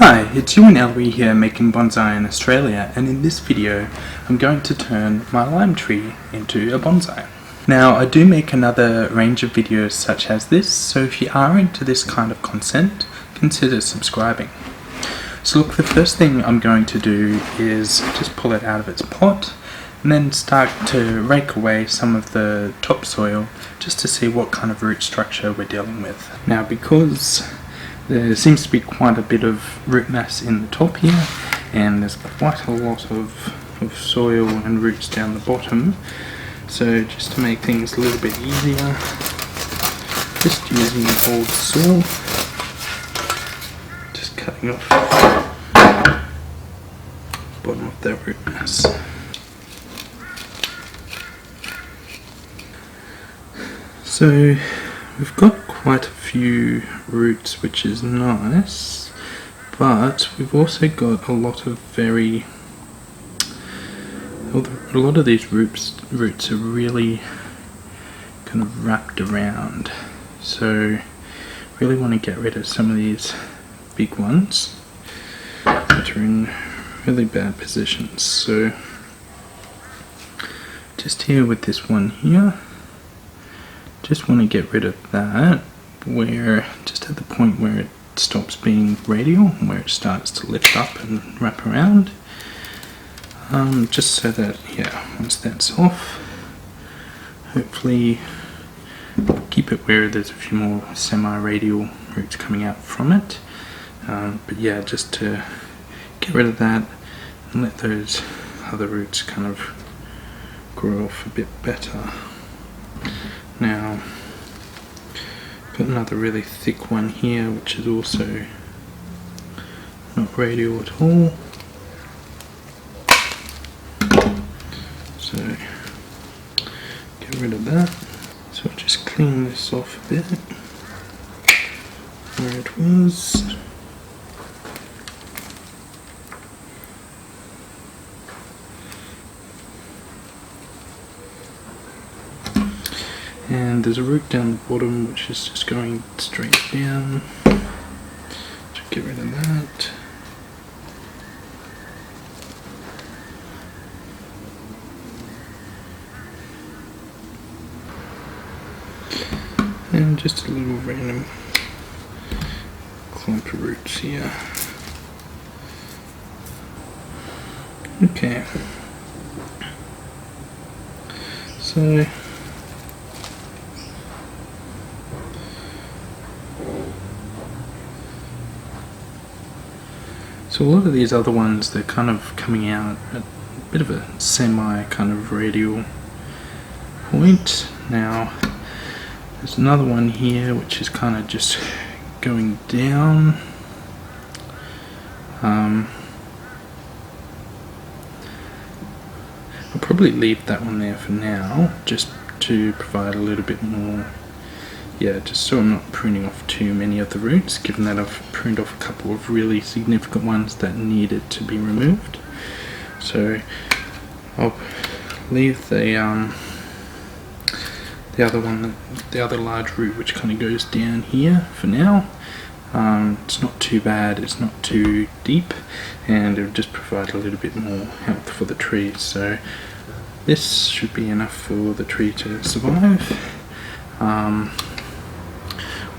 Hi, it's you and Ellery here making bonsai in Australia, and in this video I'm going to turn my lime tree into a bonsai. Now I do make another range of videos such as this, so if you are into this kind of content, consider subscribing. So look, the first thing I'm going to do is just pull it out of its pot and then start to rake away some of the topsoil just to see what kind of root structure we're dealing with. Now because there seems to be quite a bit of root mass in the top here, and there's quite a lot of soil and roots down the bottom. So just to make things a little bit easier, just using old saw, just cutting off the bottom of that root mass. So we've got quite a few roots, which is nice, but we've also got a lot of these roots are really kind of wrapped around, so really want to get rid of some of these big ones that are in really bad positions. So just here with this one here, just want to get rid of that, where just at the point where it stops being radial, where it starts to lift up and wrap around, just so that, yeah, once that's off, hopefully keep it where there's a few more semi-radial roots coming out from it, but yeah, just to get rid of that and let those other roots kind of grow off a bit better. Now got another really thick one here, which is also not radial at all. So get rid of that. So I'll just clean this off a bit where it was. And there's a root down the bottom which is just going straight down. So get rid of that. And just a little random clump of roots here. Okay. So a lot of these other ones, they're kind of coming out at a bit of a semi kind of radial point. Now there's another one here which is kind of just going down. I'll probably leave that one there for now, just to provide a little bit more, yeah, just so I'm not pruning off too many of the roots, given that I've pruned off a couple of really significant ones that needed to be removed. So I'll leave the other one, the other large root, which kind of goes down here for now. It's not too bad, it's not too deep, and it'll just provide a little bit more help for the tree. So this should be enough for the tree to survive.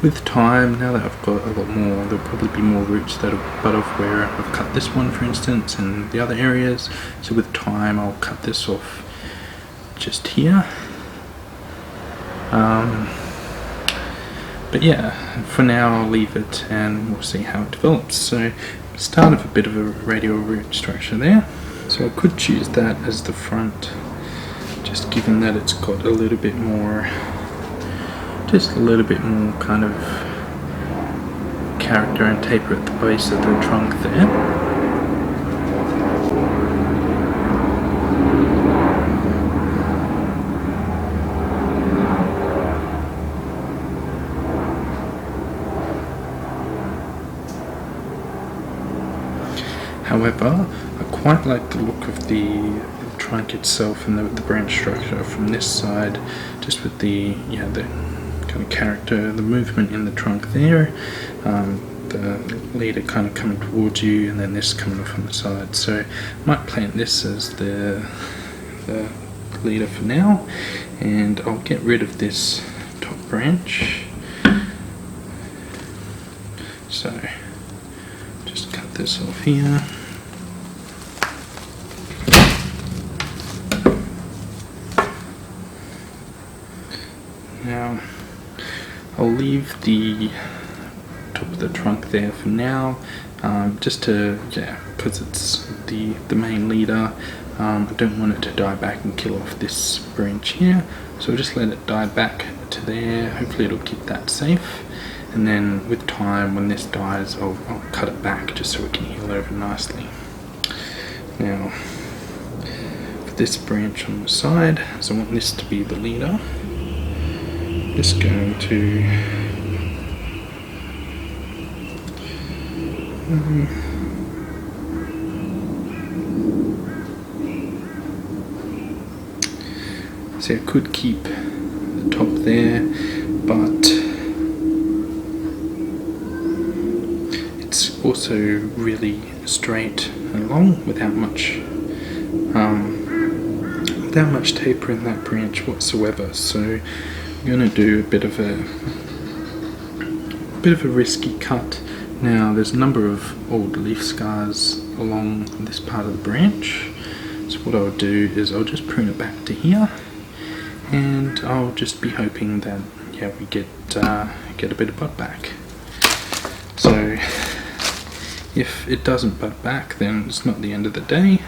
With time, now that I've got a lot more, there'll probably be more roots that'll bud off where I've cut this one, for instance, and the other areas. So with time, I'll cut this off just here. But yeah, for now I'll leave it and we'll see how it develops. So start of a bit of a radial root structure there. So I could choose that as the front, just given that it's got a little bit more, just a little bit more kind of character and taper at the base of the trunk there. However, I quite like the look of the trunk itself and the branch structure from this side, just with the kind of character, the movement in the trunk there, the leader kind of coming towards you and then this coming off on the side. So I might plant this as the leader for now, and I'll get rid of this top branch. So just cut this off here. Now I'll leave the top of the trunk there for now, just to, because it's the main leader. I don't want it to die back and kill off this branch here, so I'll just let it die back to there. Hopefully it'll keep that safe, and then with time, when this dies, I'll cut it back just so it can heal over nicely. Now for this branch on the side, so I want this to be the leader, just going to see, I could keep the top there, but it's also really straight and long without much taper in that branch whatsoever. So I'm going to do a bit of a risky cut. Now there's a number of old leaf scars along this part of the branch, so what I'll do is I'll just prune it back to here, and I'll just be hoping that we get a bit of bud back. So if it doesn't bud back, then it's not the end of the day,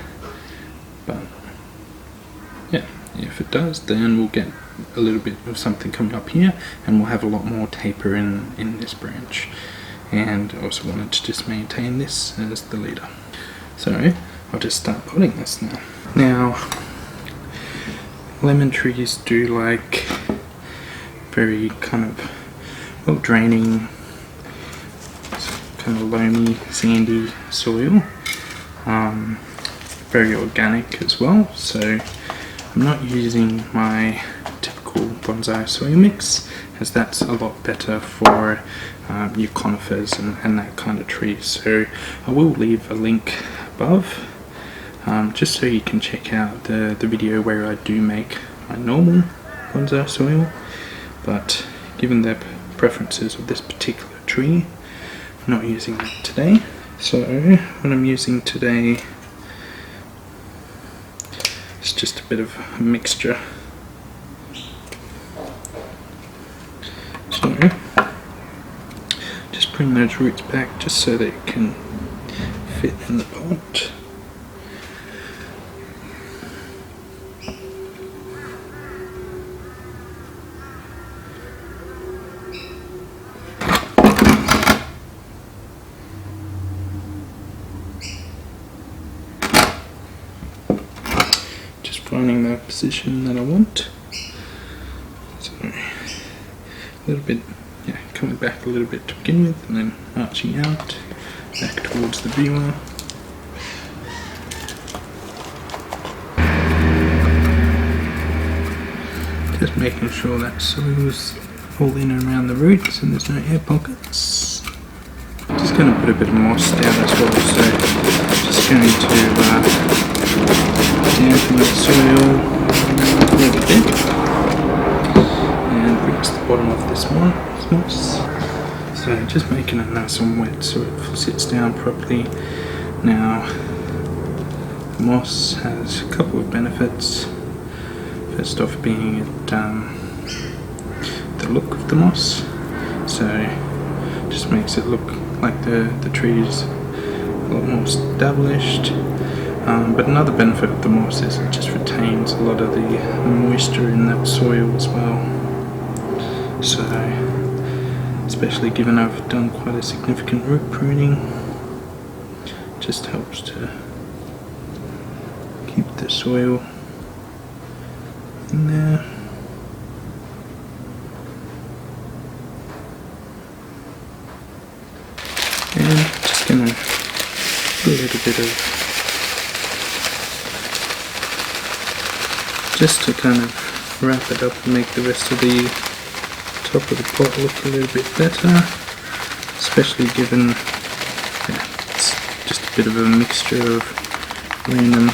but if it does, then we'll get a little bit of something coming up here, and we'll have a lot more taper in this branch. And I also wanted to just maintain this as the leader. So I'll just start potting this now. Now, lemon trees do like very kind of well draining, kind of loamy, sandy soil. Very organic as well. So I'm not using my typical bonsai soil mix, as that's a lot better for your conifers and that kind of tree. So I will leave a link above, just so you can check out the video where I do make my normal bonsai soil, but given the preferences of this particular tree, I'm not using that today. So what I'm using today is just a bit of a mixture. So just bring those roots back just so they can fit in the pot. Just finding the position that I want. So a little bit, coming back a little bit to begin with, and then arching out back towards the viewer. Just making sure that soil's all in and around the roots and there's no air pockets. Just going to put a bit of moss down as well, so just going to dampen the soil a little bit and rinse the bottom of this moss. So just making it nice and wet so it sits down properly. Now, moss has a couple of benefits. First off being the look of the moss, so just makes it look like the tree's a lot more established. But another benefit of the moss is it just retains a lot of the moisture in that soil as well. So, especially given I've done quite a significant root pruning, just helps to keep the soil in there. And just gonna put a little bit of, just to kind of wrap it up and make the rest of the top of the pot look a little bit better. So especially given it's just a bit of a mixture of random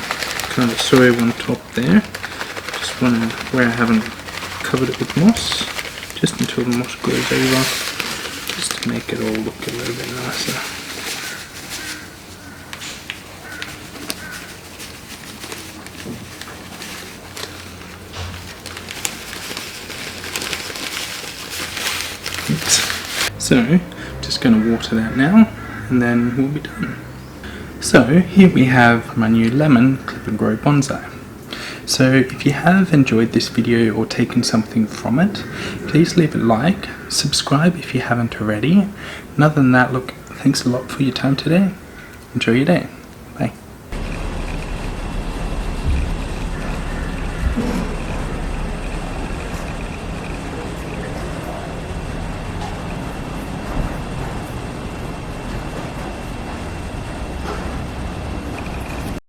kind of soil on top there. Just want to, where I haven't covered it with moss, just until the moss grows over, just to make it all look a little bit nicer. So, just going to water that now, and then we'll be done. So, here we have my new lemon clip and grow bonsai. So, if you have enjoyed this video or taken something from it, please leave a like, subscribe if you haven't already, and other than that, look, thanks a lot for your time today. Enjoy your day.